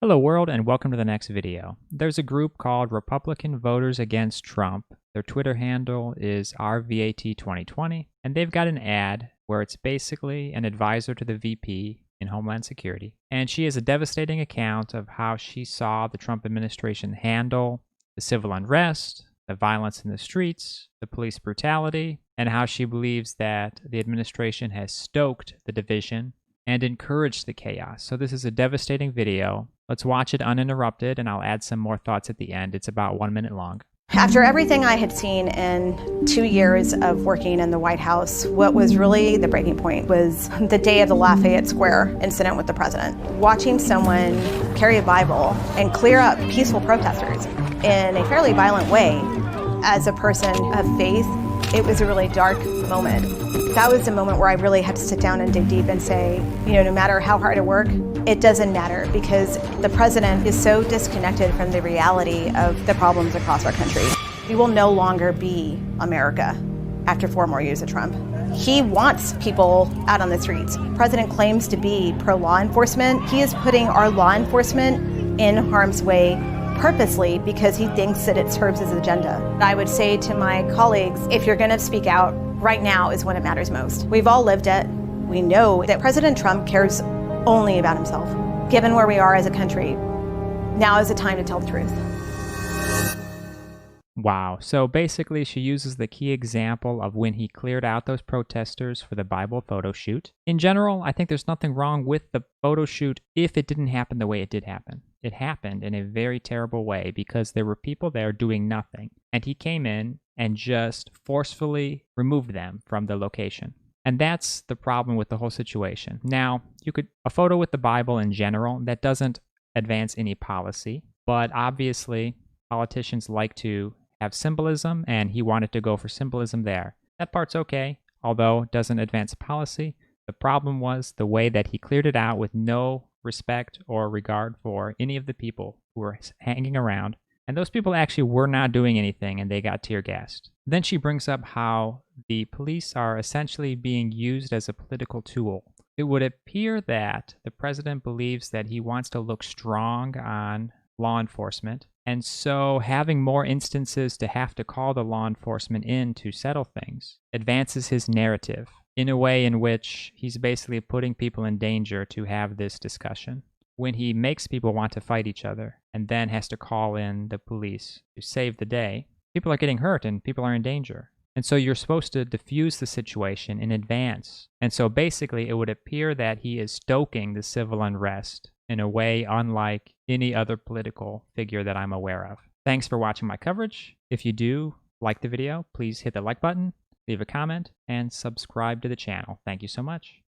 Hello world and welcome to the next video. There's a group called Republican Voters Against Trump. Their Twitter handle is RVAT2020 and they've got an ad where it's basically an advisor to the VP in Homeland Security. And she has a devastating account of how she saw the Trump administration handle the civil unrest, the violence in the streets, the police brutality, and how she believes that the administration has stoked the division and encouraged the chaos. So this is a devastating video. Let's watch it uninterrupted, and I'll add some more thoughts at the end. It's about 1 minute long. After everything I had seen in 2 years of working in the White House, what was really the breaking point was the day of the Lafayette Square incident with the president. Watching someone carry a Bible and clear up peaceful protesters in a fairly violent way, as a person of faith, it was a really dark moment. That was the moment where I really had to sit down and dig deep and say, no matter how hard I work, it doesn't matter, because the president is so disconnected from the reality of the problems across our country. We will no longer be America after 4 more years of Trump. He wants people out on the streets. The president claims to be pro-law enforcement. He is putting our law enforcement in harm's way purposely because he thinks that it serves his agenda. I would say to my colleagues, if you're going to speak out, right now is when it matters most. We've all lived it. We know that President Trump cares only about himself. Given where we are as a country, now is the time to tell the truth. Wow. So basically she uses the key example of when he cleared out those protesters for the Bible photo shoot. In general, I think there's nothing wrong with the photo shoot if it didn't happen the way it did happen. It happened in a very terrible way because there were people there doing nothing. And he came in and just forcefully removed them from the location. And that's the problem with the whole situation. Now, a photo with the Bible in general, that doesn't advance any policy, but obviously politicians like to have symbolism, and he wanted to go for symbolism there. That part's okay, although it doesn't advance policy. The problem was the way that he cleared it out with no respect or regard for any of the people who were hanging around. And those people actually were not doing anything, and they got tear gassed. Then she brings up how the police are essentially being used as a political tool. It would appear that the president believes that he wants to look strong on law enforcement, and so having more instances to have to call the law enforcement in to settle things advances his narrative in a way in which he's basically putting people in danger to have this discussion. When he makes people want to fight each other and then has to call in the police to save the day, people are getting hurt and people are in danger. And so you're supposed to diffuse the situation in advance. And so basically it would appear that he is stoking the civil unrest in a way unlike any other political figure that I'm aware of. Thanks for watching my coverage. If you do like the video, please hit the like button, leave a comment, and subscribe to the channel. Thank you so much.